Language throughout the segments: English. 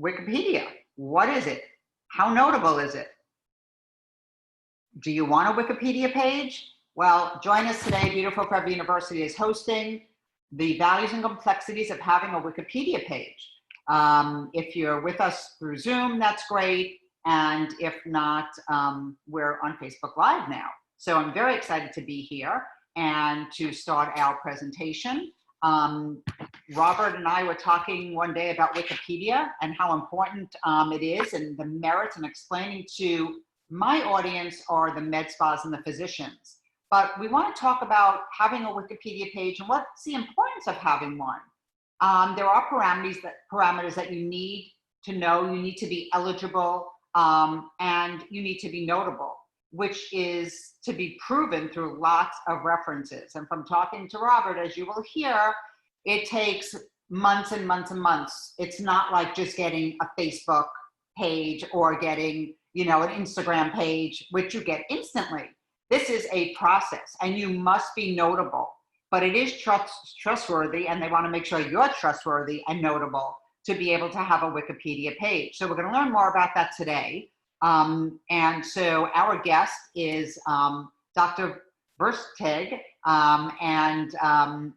Wikipedia, what is it? How notable is it? Do you want a Wikipedia page? Well, join us today. Beautiful Forever University is hosting the values and complexities of having a Wikipedia page. If you're with us through Zoom, that's great. And if not, we're on Facebook Live now. So I'm very excited to be here and to start our presentation. Robert and I were talking one day about Wikipedia and how important it is, and the merits, and explaining to my audience are the med spas and the physicians. But we want to talk about having a Wikipedia page and what's the importance of having one. There are parameters that you need to know. You need to be eligible, and you need to be notable, which is to be proven through lots of references. And from talking to Robert, as you will hear, it takes months and months and months. It's not like just getting a Facebook page or getting, an Instagram page, which you get instantly. This is a process, and you must be notable, but it is trustworthy, and they want to make sure you're trustworthy and notable to be able to have a Wikipedia page. So we're going to learn more about that today. And so our guest is Dr. Versteeg, and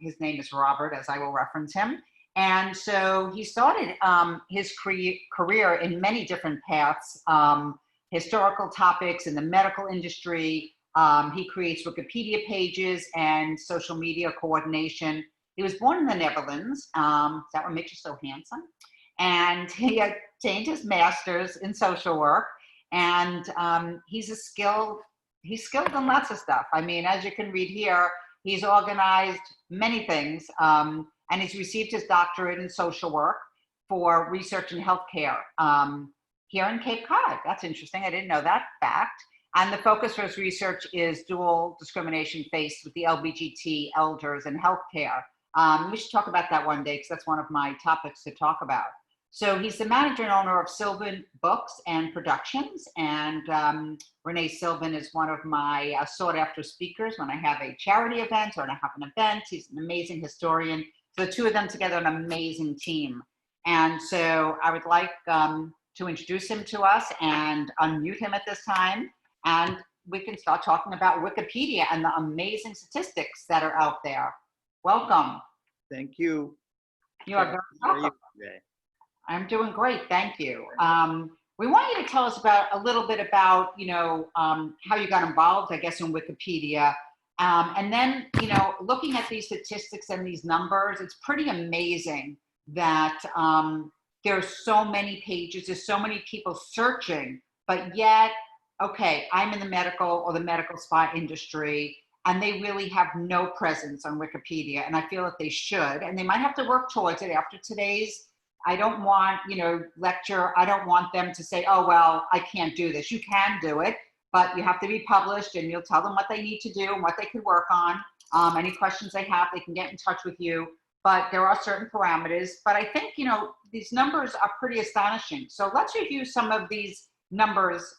his name is Robert, as I will reference him. And so he started his career in many different paths, historical topics in the medical industry. He creates Wikipedia pages and social media coordination. He was born in the Netherlands. Is that what makes you so handsome? And he obtained his master's in social work. And he's skilled in lots of stuff. I mean, as you can read here, he's organized many things, and he's received his doctorate in social work for research in healthcare here in Cape Cod. That's interesting. I didn't know that fact. And the focus for his research is dual discrimination faced with the LGBT elders in healthcare. We should talk about that one day, because that's one of my topics to talk about. So he's the manager and owner of Silvin Books and Productions. And Owner-Silvin is one of my sought after speakers when I have a charity event or when I have an event. He's an amazing historian. So the two of them together, an amazing team. And so I would like to introduce him to us and unmute him at this time. And we can start talking about Wikipedia and the amazing statistics that are out there. Welcome. Thank you. You are very welcome. I'm doing great, thank you. We want you to tell us a little bit about, how you got involved, I guess, in Wikipedia. And then, looking at these statistics and these numbers, it's pretty amazing that there's so many pages, there's so many people searching, but yet, okay, I'm in the medical or the medical spa industry, and they really have no presence on Wikipedia, and I feel that they should, and they might have to work towards it after today's. I don't want, lecture. I don't want them to say, oh, well, I can't do this. You can do it, but you have to be published, and you'll tell them what they need to do and what they could work on. Any questions they have, they can get in touch with you. But there are certain parameters. But I think, these numbers are pretty astonishing. So let's review some of these numbers.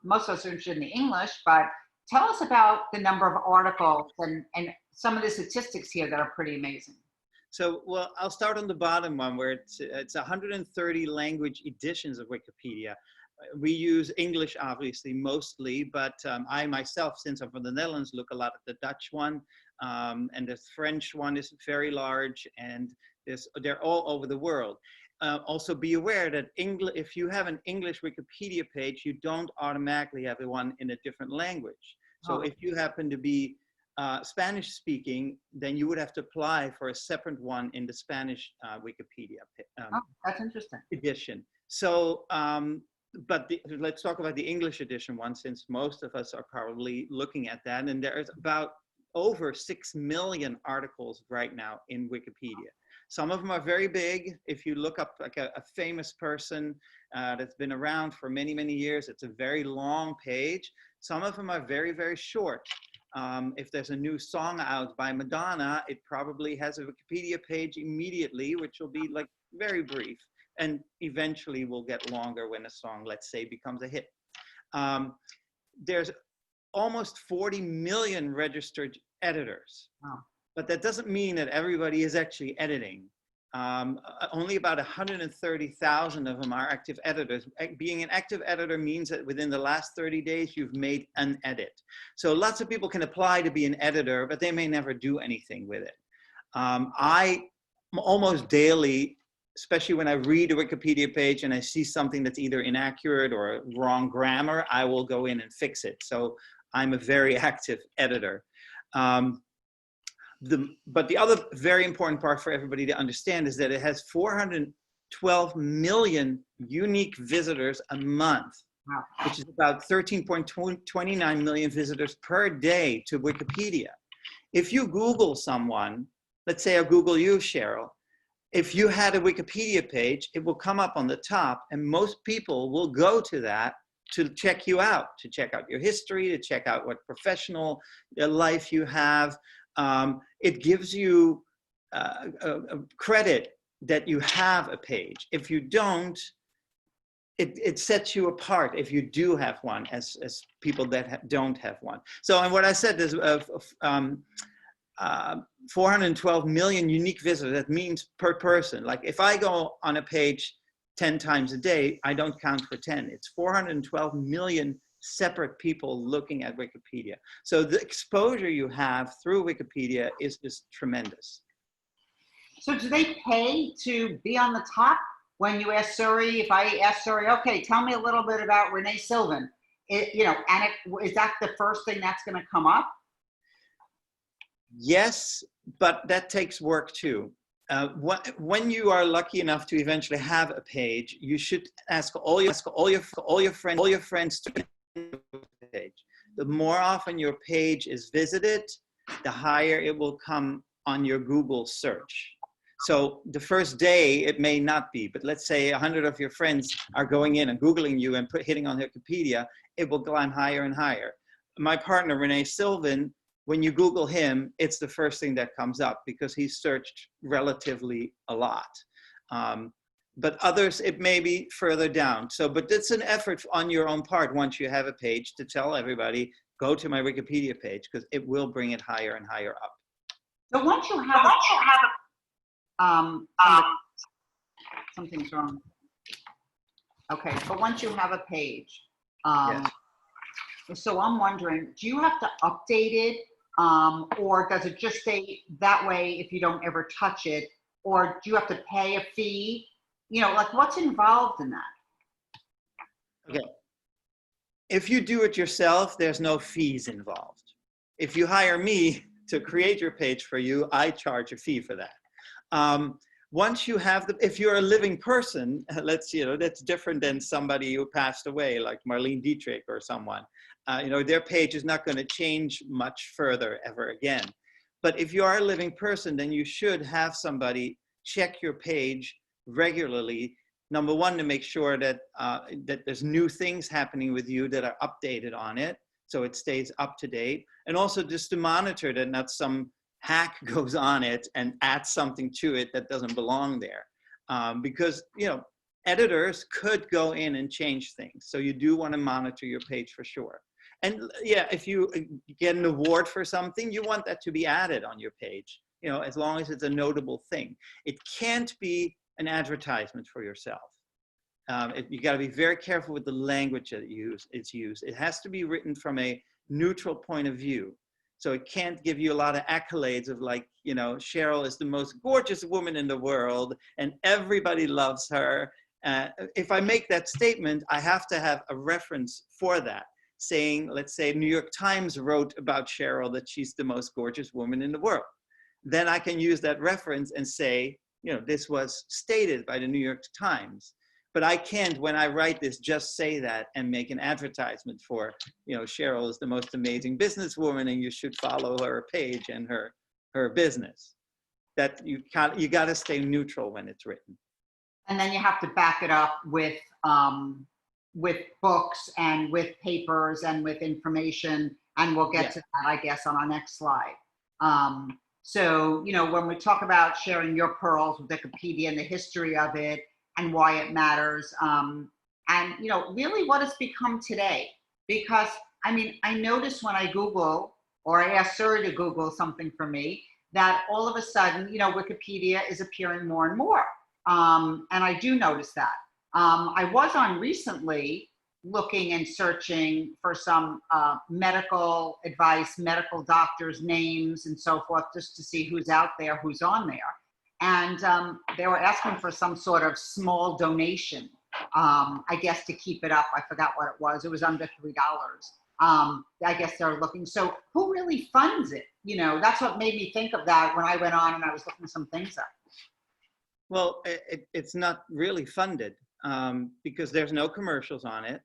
Most of us are interested in the English, but tell us about the number of articles and some of the statistics here that are pretty amazing. So, well, I'll start on the bottom one where it's 130 language editions of Wikipedia. We use English, obviously, mostly, but I myself, since I'm from the Netherlands, look a lot at the Dutch one, and the French one is very large, and they're all over the world. Also be aware that if you have an English Wikipedia page, you don't automatically have one in a different language. So if you happen to be Spanish speaking, then you would have to apply for a separate one in the Spanish Wikipedia that's interesting. edition. So, but let's talk about the English edition one, since most of us are probably looking at that. And there's about over 6 million articles right now in Wikipedia. Some of them are very big. If you look up like a famous person that's been around for many, many years, it's a very long page. Some of them are very, very short. If there's a new song out by Madonna, it probably has a Wikipedia page immediately, which will be like very brief, and eventually will get longer when a song, let's say, becomes a hit. There's almost 40 million registered editors. Wow. But that doesn't mean that everybody is actually editing. only about 130,000 of them are active editors. Being an active editor means that within the last 30 days, you've made an edit. So lots of people can apply to be an editor, but they may never do anything with it. I almost daily, especially when I read a Wikipedia page and I see something that's either inaccurate or wrong grammar, I will go in and fix it. So I'm a very active editor. But the other very important part for everybody to understand is that it has 412 million unique visitors a month, Wow. which is about 13.29 million visitors per day to Wikipedia. If you Google someone, let's say I Google you, Cheryl, if you had a Wikipedia page, it will come up on the top, and most people will go to that to check you out, to check out your history, to check out what professional life you have. It gives you a credit that you have a page. If you don't, it sets you apart if you do have one as people that don't have one. So, and what I said is 412 million unique visitors, that means per person. Like if I go on a page 10 times a day, I don't count for 10. It's 412 million separate people looking at Wikipedia. So the exposure you have through Wikipedia is just tremendous. So do they pay to be on the top? When you ask Suri, if I ask Suri, okay, tell me a little bit about Owner-Silvin, is that the first thing that's going to come up? Yes, but that takes work too. When you are lucky enough to eventually have a page, you should ask all your friends to page. The more often your page is visited, the higher it will come on your Google search. So the first day it may not be, but let's say 100 of your friends are going in and Googling you and hitting on Wikipedia, it will climb higher and higher. My partner, Owner-Silvin, when you Google him, it's the first thing that comes up because he's searched relatively a lot. But others, it may be further down. So, but it's an effort on your own part once you have a page to tell everybody, go to my Wikipedia page, because it will bring it higher and higher up. So once you have something's wrong. Okay, but once you have a page, Yes. so I'm wondering, do you have to update it, or does it just stay that way if you don't ever touch it, or do you have to pay a fee? You know, like what's involved in that? Okay. If you do it yourself, there's no fees involved. If you hire me to create your page for you, I charge a fee for that. Once you have if you're a living person, that's different than somebody who passed away, like Marlene Dietrich or someone. Their page is not going to change much further ever again. But if you are a living person, then you should have somebody check your page regularly. Number one, to make sure that that there's new things happening with you that are updated on it, so it stays up to date, and also just to monitor that not some hack goes on it and adds something to it that doesn't belong there, because editors could go in and change things. So you do want to monitor your page for sure. And yeah, if you get an award for something, you want that to be added on your page, as long as it's a notable thing. It can't be an advertisement for yourself. You got to be very careful with the language that it's used. It has to be written from a neutral point of view. So it can't give you a lot of accolades of like, Cheryl is the most gorgeous woman in the world and everybody loves her. If I make that statement, I have to have a reference for that, saying, let's say New York Times wrote about Cheryl that she's the most gorgeous woman in the world. Then I can use that reference and say, this was stated by the New York Times. But I can't, when I write this, just say that and make an advertisement for, Cheryl is the most amazing businesswoman and you should follow her page and her business. That you got to stay neutral when it's written. And then you have to back it up with books and with papers and with information. And we'll get to that, I guess, on our next slide. So, when we talk about sharing your pearls with Wikipedia and the history of it and why it matters, and, really what it's become today. Because, I notice when I Google or I ask Suri to Google something for me, that all of a sudden, Wikipedia is appearing more and more. And I do notice that. I was on recently looking and searching for some medical advice, medical doctors' names and so forth, just to see who's out there, who's on there. And they were asking for some sort of small donation, I guess, to keep it up. I forgot what it was. It was under $3. I guess they're looking. So who really funds it? That's what made me think of that when I went on and I was looking some things up. Well, it's not really funded because there's no commercials on it.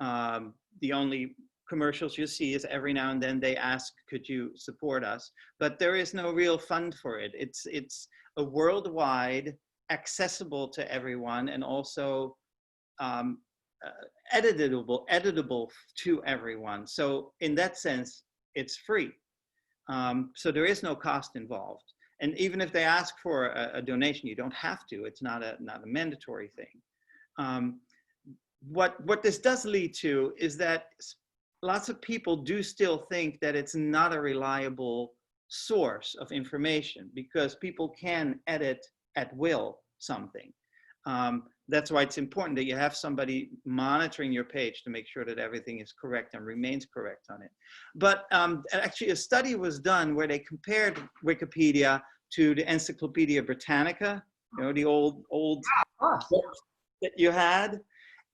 The only commercials you see is every now and then they ask, could you support us? But there is no real fund for it. It's a worldwide, accessible to everyone, and also editable to everyone. So in that sense, it's free. So there is no cost involved. And even if they ask for a donation, you don't have to. It's not a mandatory thing. What this does lead to is that lots of people do still think that it's not a reliable source of information because people can edit at will something. That's why it's important that you have somebody monitoring your page to make sure that everything is correct and remains correct on it. But actually a study was done where they compared Wikipedia to the Encyclopedia Britannica, the old books that you had.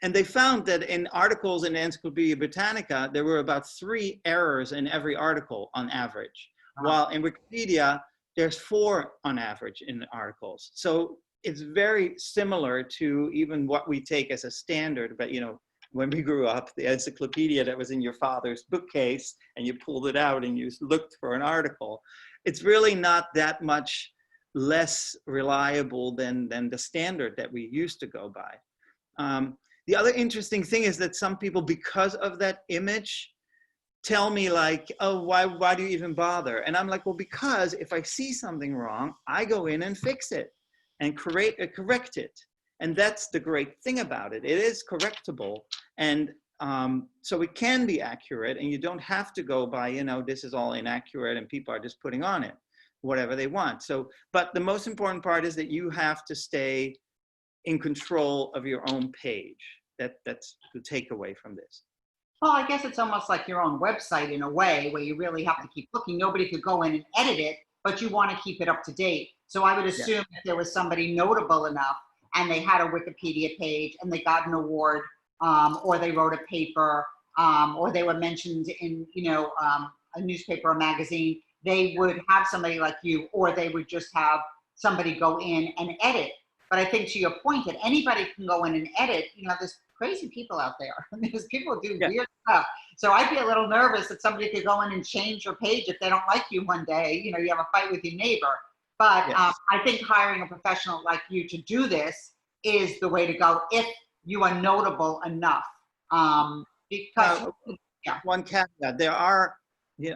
And they found that in articles in Encyclopedia Britannica, there were about 3 errors in every article on average. While in Wikipedia, there's 4 on average in the articles. So it's very similar to even what we take as a standard. But when we grew up, the encyclopedia that was in your father's bookcase and you pulled it out and you looked for an article, it's really not that much less reliable than the standard that we used to go by. The other interesting thing is that some people, because of that image, tell me like, oh, why do you even bother? And I'm like, well, because if I see something wrong, I go in and fix it and correct it. And that's the great thing about it. It is correctable. And so it can be accurate, and you don't have to go by, this is all inaccurate and people are just putting on it whatever they want. So, but the most important part is that you have to stay in control of your own page. That's the takeaway from this. Well, I guess it's almost like your own website in a way, where you really have to keep looking. Nobody could go in and edit it, but you want to keep it up to date. So I would assume if there was somebody notable enough and they had a Wikipedia page and they got an award, or they wrote a paper, or they were mentioned in, a newspaper or magazine, they would have somebody like you, or they would just have somebody go in and edit. But I think to your point that anybody can go in and edit, there's crazy people out there. There's people who do weird stuff. So I'd be a little nervous that somebody could go in and change your page if they don't like you one day, you have a fight with your neighbor. But I think hiring a professional like you to do this is the way to go if you are notable enough. Because one caveat, there are,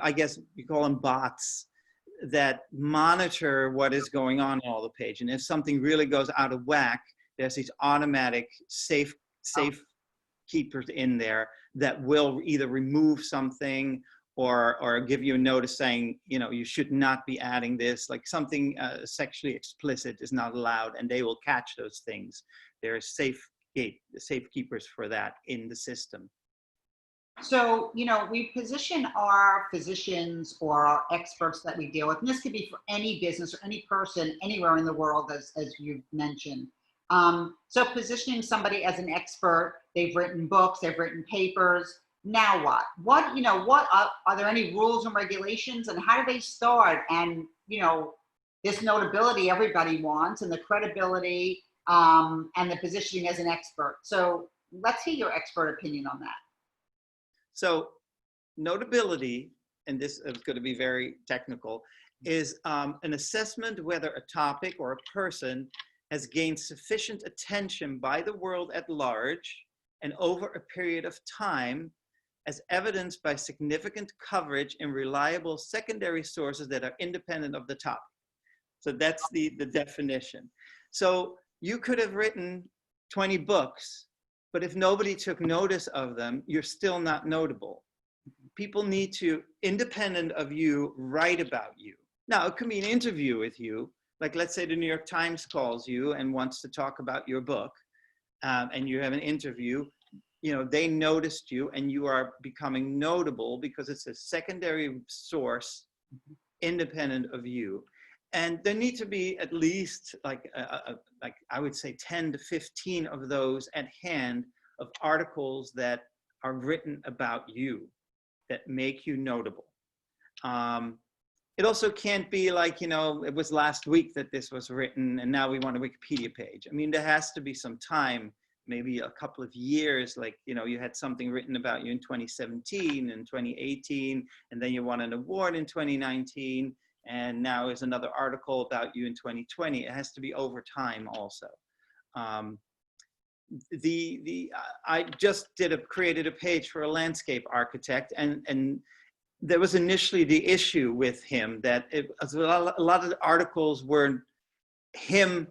I guess you call them bots, that monitor what is going on in all the page. And if something really goes out of whack, there's these automatic safe keepers in there that will either remove something or give you a notice saying, you should not be adding this, like something sexually explicit is not allowed, and they will catch those things. There are safe keepers for that in the system. So, we position our physicians or our experts that we deal with, and this could be for any business or any person anywhere in the world, as you've mentioned. So positioning somebody as an expert, they've written books, they've written papers. Now what? Are there any rules and regulations, and how do they start? And, this notability everybody wants, and the credibility, and the positioning as an expert. So let's hear your expert opinion on that. So notability, and this is going to be very technical, is an assessment whether a topic or a person has gained sufficient attention by the world at large and over a period of time, as evidenced by significant coverage in reliable secondary sources that are independent of the topic. So that's the definition. So you could have written 20 books, but if nobody took notice of them, you're still not notable. People need to, independent of you, write about you. Now, it could be an interview with you. Like, let's say the New York Times calls you and wants to talk about your book, and you have an interview. You know, they noticed you and you are becoming notable because it's a secondary source independent of you. And there need to be at least like I would say 10 to 15 of those at hand of articles that are written about you that make you notable. It also can't be like, you know, it was last week that this was written and now we want a Wikipedia page. I mean, there has to be some time, maybe a couple of years, like, you know, you had something written about you in 2017 and 2018, and then you won an award in 2019, and now is another article about you in 2020. It has to be over time also. I just created a page for a landscape architect, and there was initially the issue with him that a lot of the articles were him.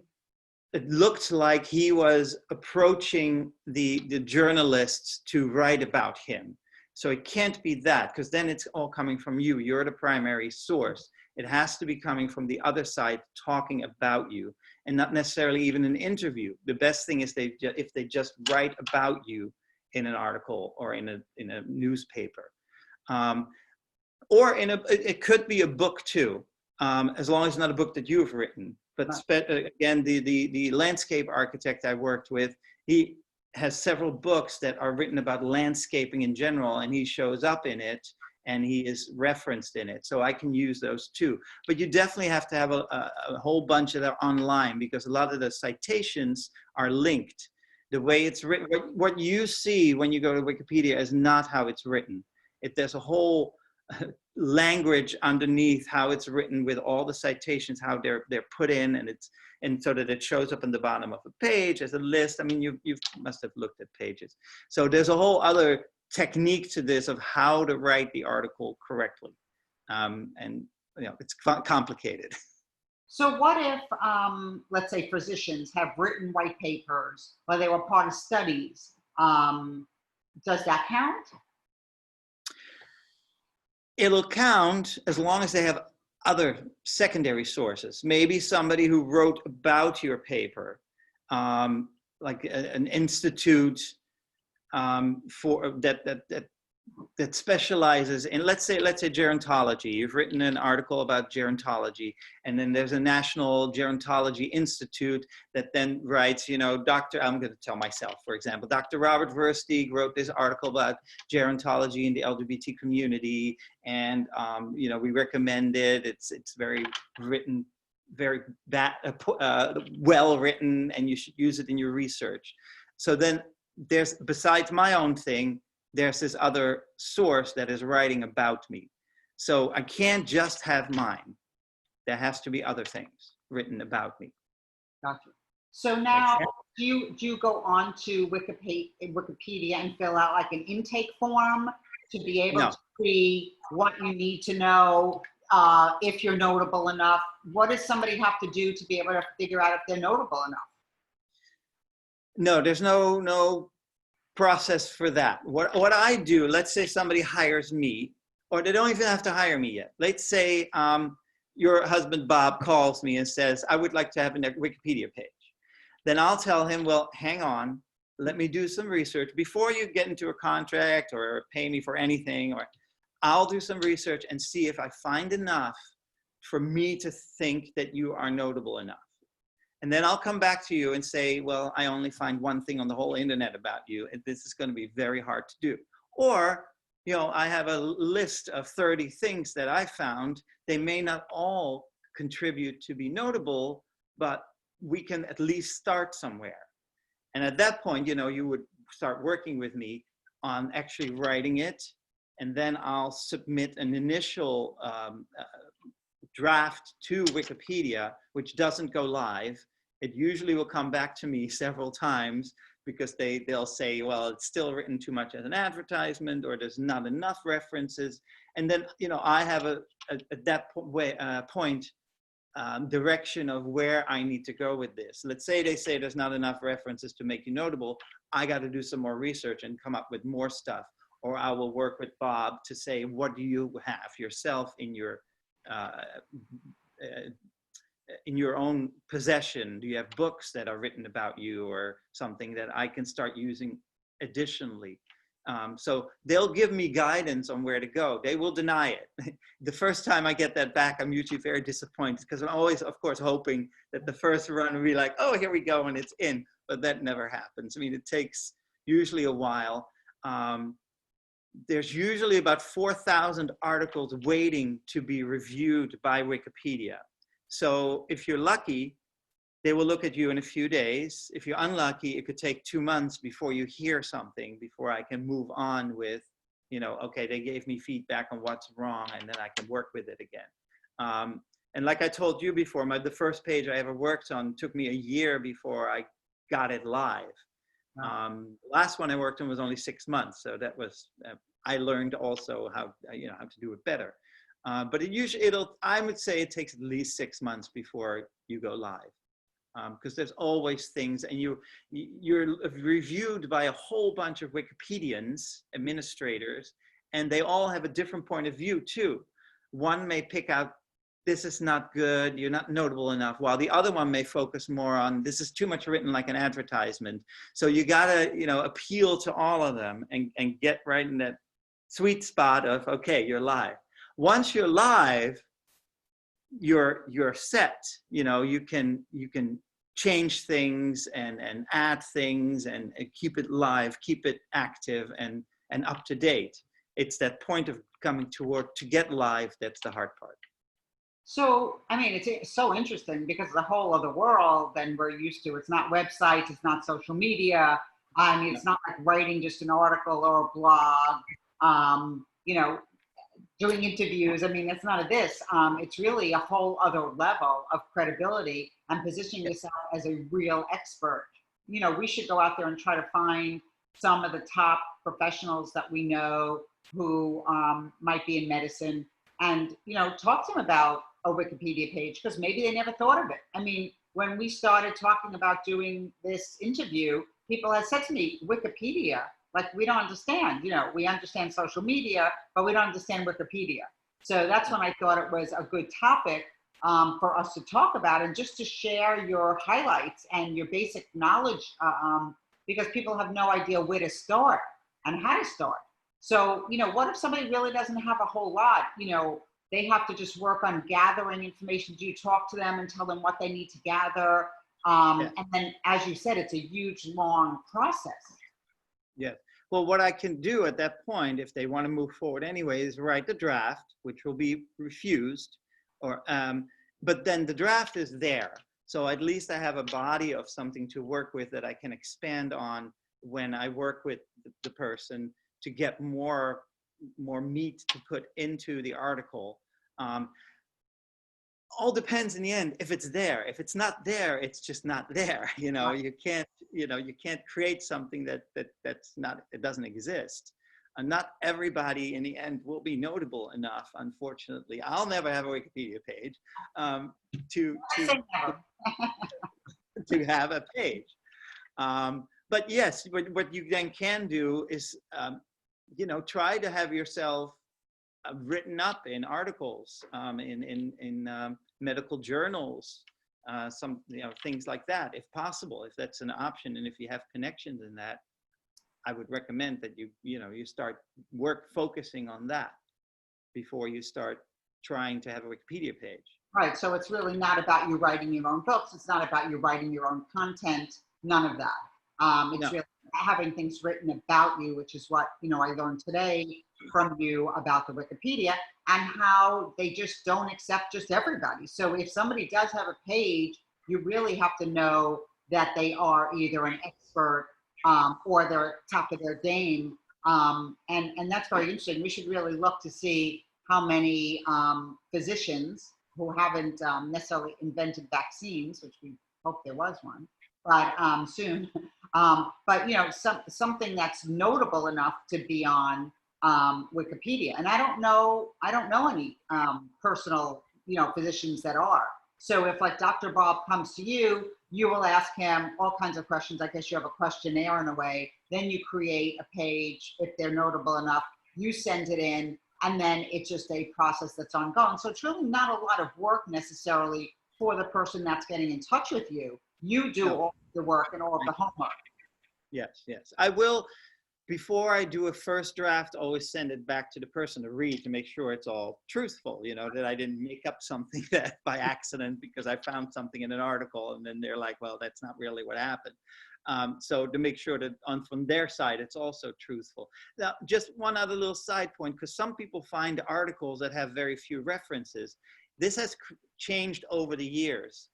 It looked like he was approaching the journalists to write about him. So it can't be that, because then it's all coming from you. You're the primary source. It has to be coming from the other side talking about you, and not necessarily even an interview. The best thing is if they just write about you in an article or in a newspaper. Or it could be a book too, as long as it's not a book that you've written. But again, the landscape architect I worked with, he has several books that are written about landscaping in general, and he shows up in it and he is referenced in it. So I can use those too. But you definitely have to have a whole bunch of them online, because a lot of the citations are linked. The way it's written, what you see when you go to Wikipedia is not how it's written. There's a whole language underneath how it's written with all the citations, how they're put in, and so that it shows up in the bottom of a page as a list. I mean, you must have looked at pages. So there's a whole other technique to this of how to write the article correctly, and you know, it's complicated. So what if, let's say, physicians have written white papers, or they were part of studies? Does that count? It'll count as long as they have other secondary sources. Maybe somebody who wrote about your paper, like an institute for that specializes in, let's say gerontology. You've written an article about gerontology, and then there's a National Gerontology Institute that then writes, you know, I'm going to tell myself, for example, Dr. Robert Versteeg wrote this article about gerontology in the LGBT community, and you know, we recommend it. It's very written, very well written, and you should use it in your research. So then there's, besides my own thing, there's this other source that is writing about me. So I can't just have mine. There has to be other things written about me. Gotcha. So now, do you go on to Wikipedia and fill out like an intake form to be able to see what you need to know, if you're notable enough? What does somebody have to do to be able to figure out if they're notable enough? No, there's no process for that. What I do, let's say somebody hires me, or they don't even have to hire me yet. Let's say your husband, Bob, calls me and says, I would like to have a Wikipedia page. Then I'll tell him, well, hang on, let me do some research. Before you get into a contract or pay me for anything, or I'll do some research and see if I find enough for me to think that you are notable enough. And then I'll come back to you and say, well, I only find one thing on the whole internet about you, and this is going to be very hard to do. Or, you know, I have a list of 30 things that I found. They may not all contribute to be notable, but we can at least start somewhere. And at that point, you know, you would start working with me on actually writing it, and then I'll submit an initial draft to Wikipedia, which doesn't go live. It usually will come back to me several times, because they'll say, well, it's still written too much as an advertisement, or there's not enough references. And then, you know, I have at that point direction of where I need to go with this. Let's say they say there's not enough references to make you notable. I got to do some more research and come up with more stuff. Or I will work with Bob to say, what do you have yourself in your in your own possession? Do you have books that are written about you or something that I can start using additionally? So they'll give me guidance on where to go. They will deny it. The first time I get that back, I'm usually very disappointed because I'm always, of course, hoping that the first run will be like, oh, here we go, and it's in. But that never happens. I mean, it takes usually a while. There's usually about 4,000 articles waiting to be reviewed by Wikipedia. So if you're lucky, they will look at you in a few days. If you're unlucky, it could take 2 months before you hear something, before I can move on with, you know, okay, they gave me feedback on what's wrong, and then I can work with it again. And like I told you before, the first page I ever worked on took me a year before I got it live. The last one I worked on was only 6 months, so that was, I learned also how, how to do it better. But I would say it takes at least 6 months before you go live. Because there's always things, and you're reviewed by a whole bunch of Wikipedians, administrators, and they all have a different point of view too. One may pick out, this is not good, you're not notable enough, while the other one may focus more on, this is too much written like an advertisement. So you gotta, appeal to all of them and get right in that sweet spot of, okay, you're live. Once you're live, you're set. You can change things and add things and keep it live, keep it active and up to date. It's that point of coming to work to get live that's the hard part. So, I mean, it's so interesting because the whole other world than we're used to. It's not websites, it's not social media. I mean, it's not like writing just an article or a blog, doing interviews. I mean, it's none of this. It's really a whole other level of credibility and positioning yourself as a real expert. We should go out there and try to find some of the top professionals that we know who might be in medicine and, talk to them about a Wikipedia page because maybe they never thought of it. I mean, when we started talking about doing this interview, people had said to me, Wikipedia, like we don't understand, we understand social media, but we don't understand Wikipedia. So that's when I thought it was a good topic for us to talk about and just to share your highlights and your basic knowledge because people have no idea where to start and how to start. So, what if somebody really doesn't have a whole lot, they have to just work on gathering information. Do you talk to them and tell them what they need to gather? And then, as you said, it's a huge, long process. Yeah. Well, what I can do at that point, if they want to move forward anyway, is write the draft, which will be refused, but then the draft is there. So at least I have a body of something to work with that I can expand on when I work with the person to get more meat to put into the article. All depends in the end if it's there. If it's not there, it's just not there. You can't create something that's not, it doesn't exist. And not everybody in the end will be notable enough, unfortunately. I'll never have a Wikipedia page to have a page. But yes, what you then can do is, try to have yourself written up in articles, in medical journals, some things like that, if possible, if that's an option, and if you have connections in that, I would recommend that you start focusing on that before you start trying to have a Wikipedia page. Right. So it's really not about you writing your own books. It's not about you writing your own content. None of that. It's really having things written about you, which is what, I learned today from you about the Wikipedia and how they just don't accept just everybody. So if somebody does have a page, you really have to know that they are either an expert or they're top of their game. And that's very interesting. We should really look to see how many physicians who haven't necessarily invented vaccines, which we hope there was one, but soon. But something that's notable enough to be on Wikipedia. And I don't know any personal, physicians that are. So if like Dr. Bob comes to you, you will ask him all kinds of questions. I guess you have a questionnaire in a way. Then you create a page if they're notable enough. You send it in. and then it's just a process that's ongoing. So it's really not a lot of work necessarily for the person that's getting in touch with you. You do No. all the work and all of the homework. Yes, yes. I will, before I do a first draft, always send it back to the person to read to make sure it's all truthful, you know, that I didn't make up something that by accident because I found something in an article and then they're like, well, that's not really what happened. So to make sure that from their side, it's also truthful. Now, just one other little side point, because some people find articles that have very few references. This has changed over the years.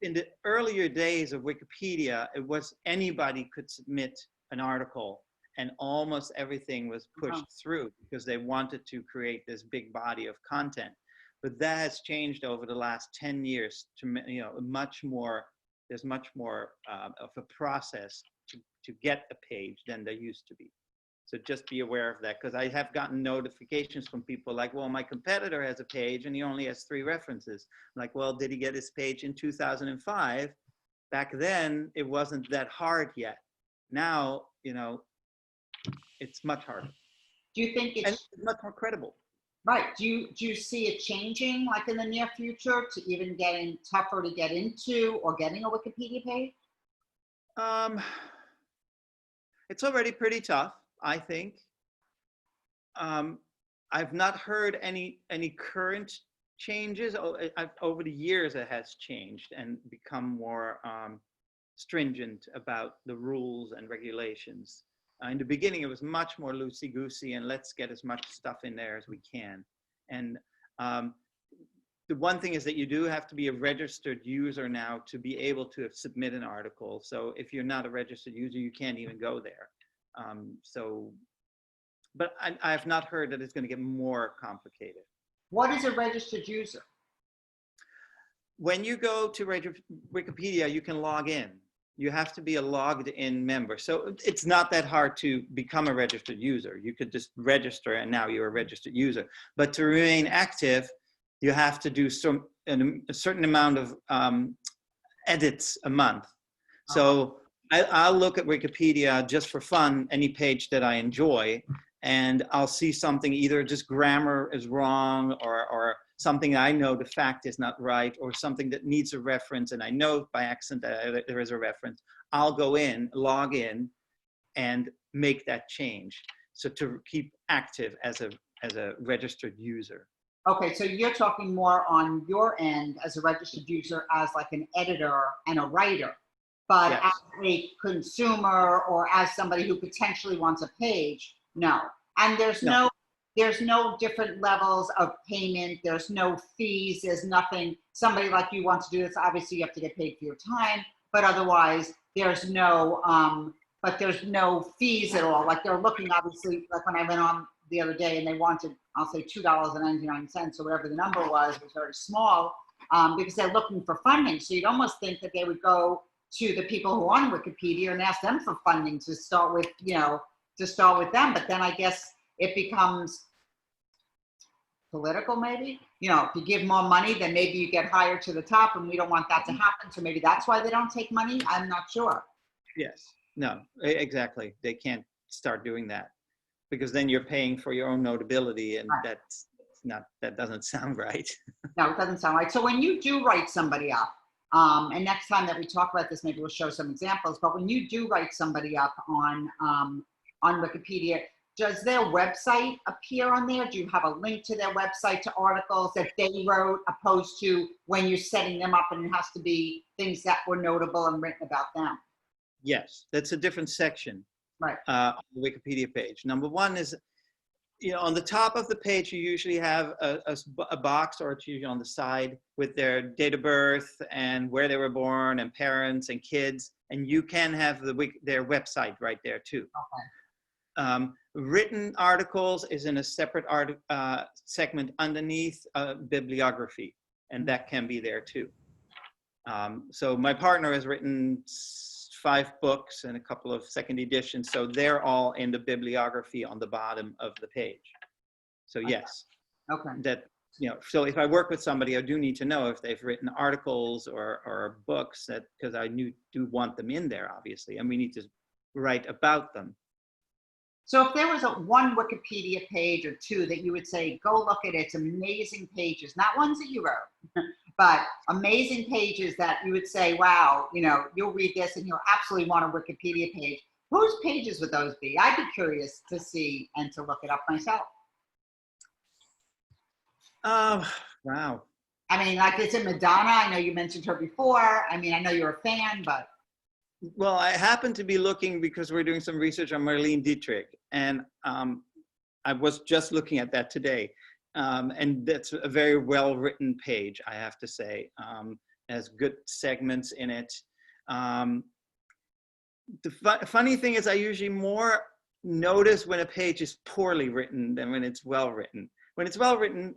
In the earlier days of Wikipedia, it was anybody could submit an article and almost everything was pushed through because they wanted to create this big body of content. But that has changed over the last 10 years to, you know, there's much more of a process to get a page than there used to be. So just be aware of that, because I have gotten notifications from people like, well, my competitor has a page and he only has 3 references. I'm like, well, did he get his page in 2005? Back then, it wasn't that hard yet. Now, you know, it's much harder. Do you think and it's much more credible? Right. Do you see it changing like in the near future to even getting tougher to get into or getting a Wikipedia page? It's already pretty tough, I think. I've not heard any current changes. Over the years, it has changed and become more stringent about the rules and regulations. In the beginning, it was much more loosey-goosey and let's get as much stuff in there as we can. And the one thing is that you do have to be a registered user now to be able to submit an article. So if you're not a registered user, you can't even go there. But I have not heard that it's going to get more complicated. What is a registered user? When you go to Wikipedia, you can log in. You have to be a logged in member. So it's not that hard to become a registered user. You could just register and now you're a registered user. But to remain active, you have to do a certain amount of edits a month. So I'll look at Wikipedia just for fun, any page that I enjoy, and I'll see something, either just grammar is wrong or something I know the fact is not right, or something that needs a reference and I know by accident that there is a reference. I'll go in, log in, and make that change. So to keep active as a registered user. Okay, so you're talking more on your end as a registered user, as like an editor and a writer, but Yes. as a consumer or as somebody who potentially wants a page, no. And there's no different levels of payment. There's no fees. There's nothing. Somebody like you wants to do this, obviously you have to get paid for your time, but otherwise there's no fees at all. Like they're looking, obviously, like when I went on the other day and they wanted, I'll say $2.99 or whatever the number was very small, because they're looking for funding. So you'd almost think that they would go to the people who are on Wikipedia and ask them for funding to start with, them. But then I guess it becomes political, maybe. If you give more money, then maybe you get higher to the top, and we don't want that to happen. So maybe that's why they don't take money. I'm not sure. Yes. No, exactly. They can't start doing that, because then you're paying for your own notability, and Right. that doesn't sound right. No, it doesn't sound right. So when you do write somebody up, and next time that we talk about this, maybe we'll show some examples, but when you do write somebody up on Wikipedia, does their website appear on there? Do you have a link to their website, to articles that they wrote, opposed to when you're setting them up and it has to be things that were notable and written about them? Yes, that's a different section. Right. On the Wikipedia page. Number one is, on the top of the page, you usually have a box, or it's usually on the side, with their date of birth and where they were born and parents and kids. And you can have their website right there too. Okay. Written articles is in a separate segment underneath bibliography, and that can be there too. So my partner has written 5 books and a couple of second editions, so they're all in the bibliography on the bottom of the page. So yes, Okay. so if I work with somebody, I do need to know if they've written articles or books, because I do want them in there, obviously, and we need to write about them. So if there was one Wikipedia page or two that you would say, go look at it, it's amazing pages, not ones that you wrote, but amazing pages that you would say, wow, you know, you'll read this and you'll absolutely want a Wikipedia page. Whose pages would those be? I'd be curious to see and to look it up myself. Wow. I mean, like, is it Madonna? I know you mentioned her before. I mean, I know you're a fan, but. Well, I happen to be looking because we're doing some research on Marlene Dietrich, and I was just looking at that today. And that's a very well-written page, I have to say. It has good segments in it. The funny thing is I usually more notice when a page is poorly written than when it's well-written. When it's well-written,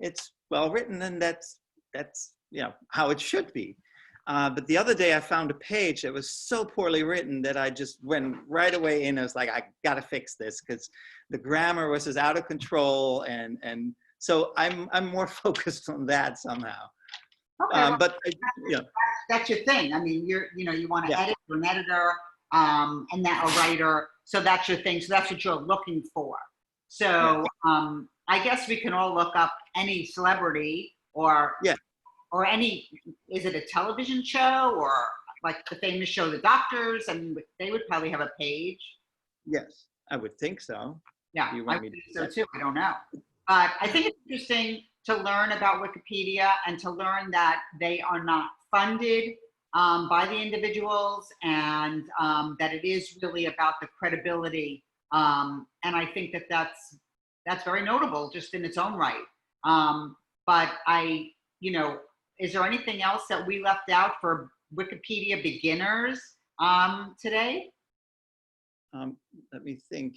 and that's you know, how it should be. But the other day I found a page that was so poorly written that I just went right away in. I was like, I gotta fix this because the grammar was just out of control, and so I'm more focused on that somehow. Okay, well, but yeah, that's your thing. I mean, you know, you want to yeah. edit, you're an editor, and that a writer. So that's your thing. So that's what you're looking for. So I guess we can all look up any celebrity or any. Is it a television show or like the famous show, The Doctors? I mean, they would probably have a page. Yes, I would think so. Yeah, You I want would me to think so too. I don't know. But I think it's interesting to learn about Wikipedia and to learn that they are not funded by the individuals, and that it is really about the credibility. And I think that that's very notable just in its own right. But you know, is there anything else that we left out for Wikipedia beginners today? Let me think.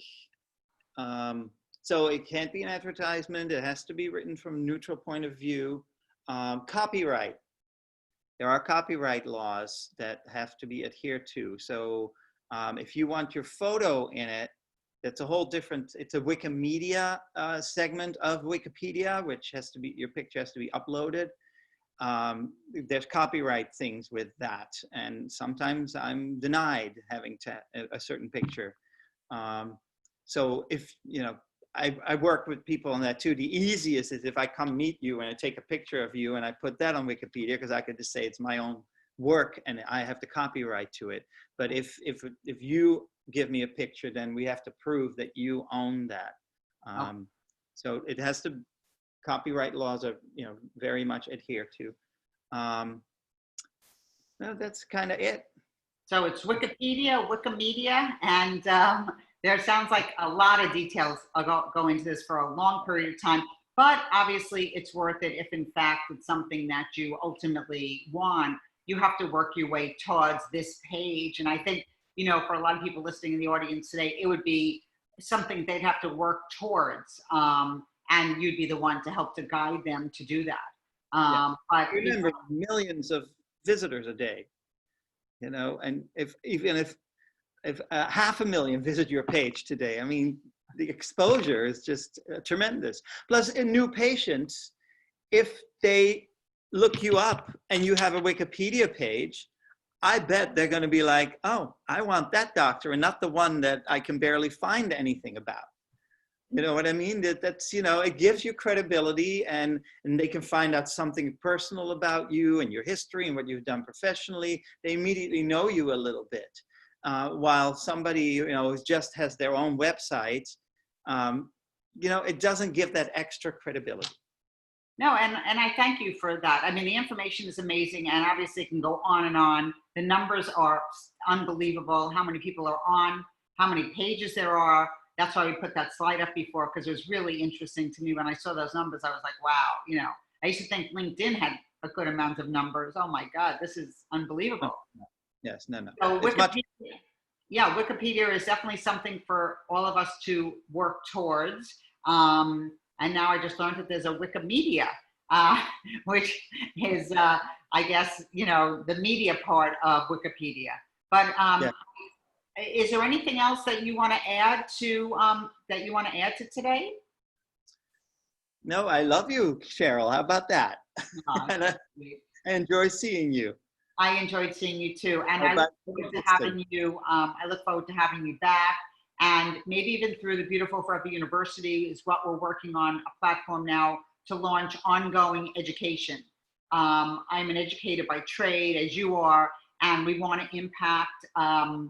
So it can't be an advertisement. It has to be written from a neutral point of view. Copyright. There are copyright laws that have to be adhered to. So if you want your photo in it, that's a whole different, it's a Wikimedia segment of Wikipedia, which has to be, your picture has to be uploaded. There's copyright things with that. And sometimes I'm denied having a certain picture. So if, you know, I work with people on that too. The easiest is if I come meet you and I take a picture of you and I put that on Wikipedia, because I could just say it's my own work and I have the copyright to it. But if you give me a picture, then we have to prove that you own that. So it has to, copyright laws are, you know, very much adhered to. No, that's kind of it. So it's Wikipedia, Wikimedia, and there sounds like a lot of details go into this for a long period of time, but obviously it's worth it if in fact it's something that you ultimately want. You have to work your way towards this page. And I think, you know, for a lot of people listening in the audience today, it would be something they'd have to work towards, and you'd be the one to help to guide them to do that. But remember, millions of visitors a day, you know, and even if 500,000 visit your page today, I mean, the exposure is just tremendous. Plus, in new patients, if they look you up and you have a Wikipedia page, I bet they're going to be like, oh, I want that doctor and not the one that I can barely find anything about. You know what I mean? That's, you know, it gives you credibility, and they can find out something personal about you and your history and what you've done professionally. They immediately know you a little bit. While somebody, you know, just has their own website, you know, it doesn't give that extra credibility. No, and I thank you for that. I mean, the information is amazing, and obviously it can go on and on. The numbers are unbelievable, how many people are on, how many pages there are. That's why we put that slide up before, because it was really interesting to me. When I saw those numbers, I was like, wow, you know, I used to think LinkedIn had a good amount of numbers. Oh my God, this is unbelievable. Oh, yes, no. So Wikipedia, yeah, Wikipedia is definitely something for all of us to work towards. And now I just learned that there's a Wikimedia, which is, I guess, you know, the media part of Wikipedia. But is there anything else that you want to add to today? No, I love you, Cheryl. How about that? No, I enjoy seeing you. I enjoyed seeing you too, and I look forward to having you. I look forward to having you back. And maybe even through the Beautiful Forever University is what we're working on, a platform now to launch ongoing education. I'm an educator by trade, as you are, and we want to impact and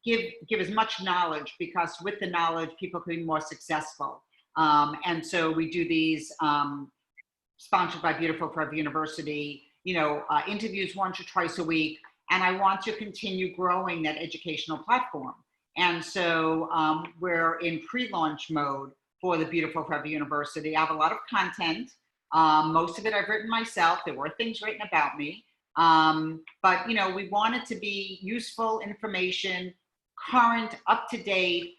give as much knowledge, because with the knowledge, people can be more successful. And so we do these sponsored by Beautiful Forever University, interviews once or twice a week. And I want to continue growing that educational platform. And so we're in pre-launch mode for the Beautiful Forever University. I have a lot of content. Most of it I've written myself. There were things written about me. But we want it to be useful information, current, up to date,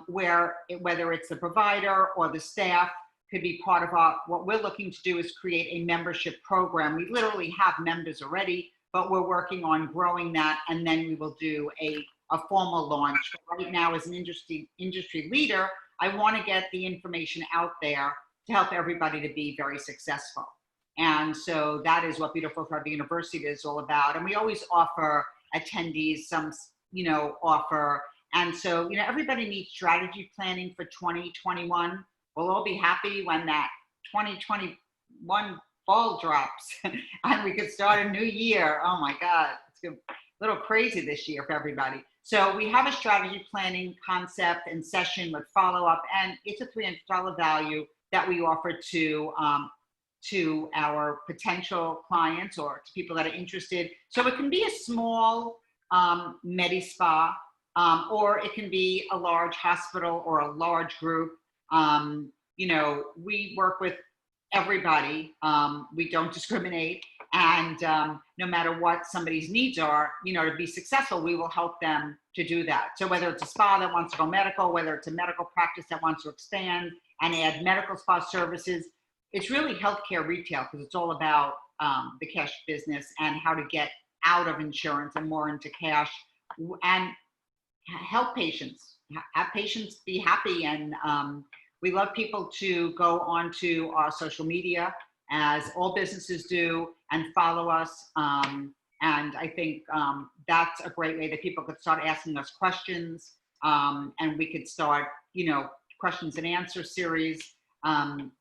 whether it's the provider or the staff could be part of what we're looking to do is create a membership program. We literally have members already, but we're working on growing that, and then we will do a formal launch. But right now, as an industry leader, I want to get the information out there to help everybody to be very successful. And so that is what Beautiful Forever University is all about. And we always offer attendees some, offer. And so, everybody needs strategy planning for 2021. We'll all be happy when that 2021 ball drops and we could start a new year. Oh my God, it's a little crazy this year for everybody. So we have a strategy planning concept and session with follow-up, and it's a $300 value that we offer to our potential clients or to people that are interested. So it can be a small medspa, or it can be a large hospital or a large group. We work with everybody. We don't discriminate. And no matter what somebody's needs are, to be successful, we will help them to do that. So whether it's a spa that wants to go medical, whether it's a medical practice that wants to expand and add medical spa services, it's really healthcare retail, because it's all about the cash business and how to get out of insurance and more into cash, and help patients, have patients be happy. And we love people to go onto our social media, as all businesses do, and follow us. And I think that's a great way that people could start asking us questions, and we could start, questions and answer series.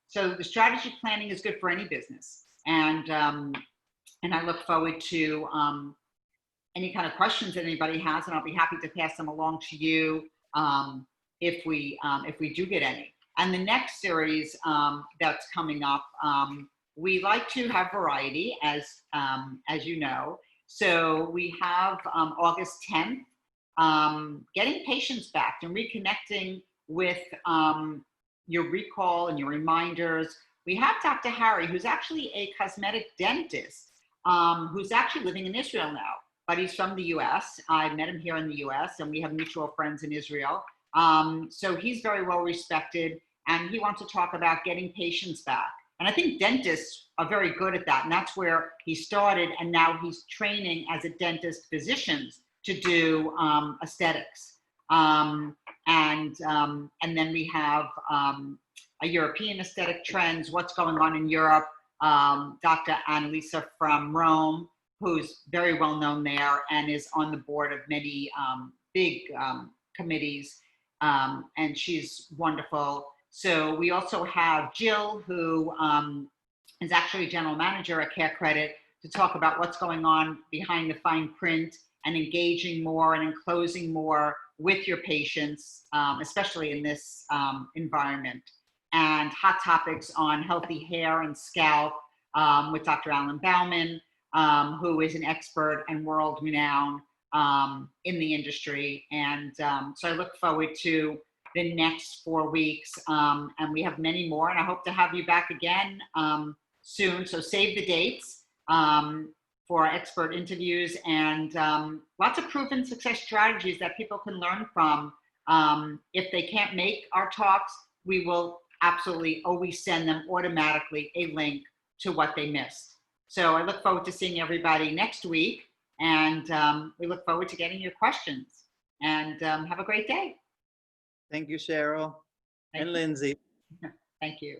So the strategy planning is good for any business. And I look forward to any kind of questions that anybody has, and I'll be happy to pass them along to you if we do get any. And the next series that's coming up, we like to have variety, as you know. So we have August 10th, getting patients back and reconnecting with your recall and your reminders. We have Dr. Harry, who's actually a cosmetic dentist, who's actually living in Israel now, but he's from the US. I met him here in the US, and we have mutual friends in Israel. So he's very well respected, and he wants to talk about getting patients back. And I think dentists are very good at that. And that's where he started. And now he's training as a dentist physicians to do aesthetics. And then we have a European aesthetic trends, what's going on in Europe. Dr. Annalisa from Rome, who's very well known there and is on the board of many big committees. And she's wonderful. So we also have Jill, who is actually general manager at Care Credit, to talk about what's going on behind the fine print and engaging more and enclosing more with your patients, especially in this environment. And hot topics on healthy hair and scalp with Dr. Alan Bauman, who is an expert and world renowned in the industry. And so I look forward to the next 4 weeks, and we have many more, and I hope to have you back again soon. So save the dates for our expert interviews, and lots of proven success strategies that people can learn from. If they can't make our talks, we will absolutely always send them automatically a link to what they missed. So I look forward to seeing everybody next week, and we look forward to getting your questions, and have a great day. Thank you, Cheryl and Lindsay. Thank you.